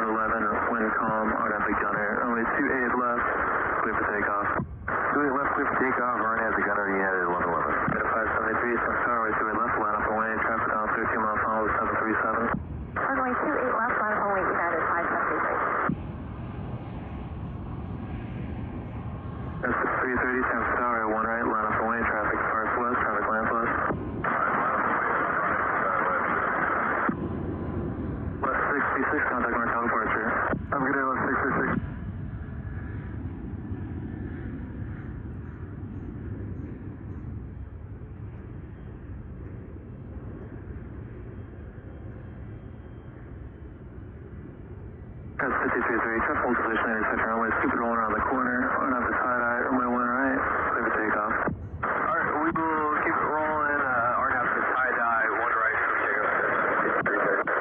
11, wind calm, automatic gunner. Only 28 left, clear for takeoff. 28 left, clear for takeoff. Ryan has a gunner, he had 1111. 573, Eastern Tower, 28 left, line up and away, traffic on 13 miles an hour, 737. Runway 28 left, line up and away, United 573. S330, San Tower, 1 right, line up and away, traffic departs west, traffic lands west. Left 66, contact Martel departure. Have a good day, left 66. S533, traffic hold position, intersection runway, stupid rolling around the corner, on up the side eye, runway 1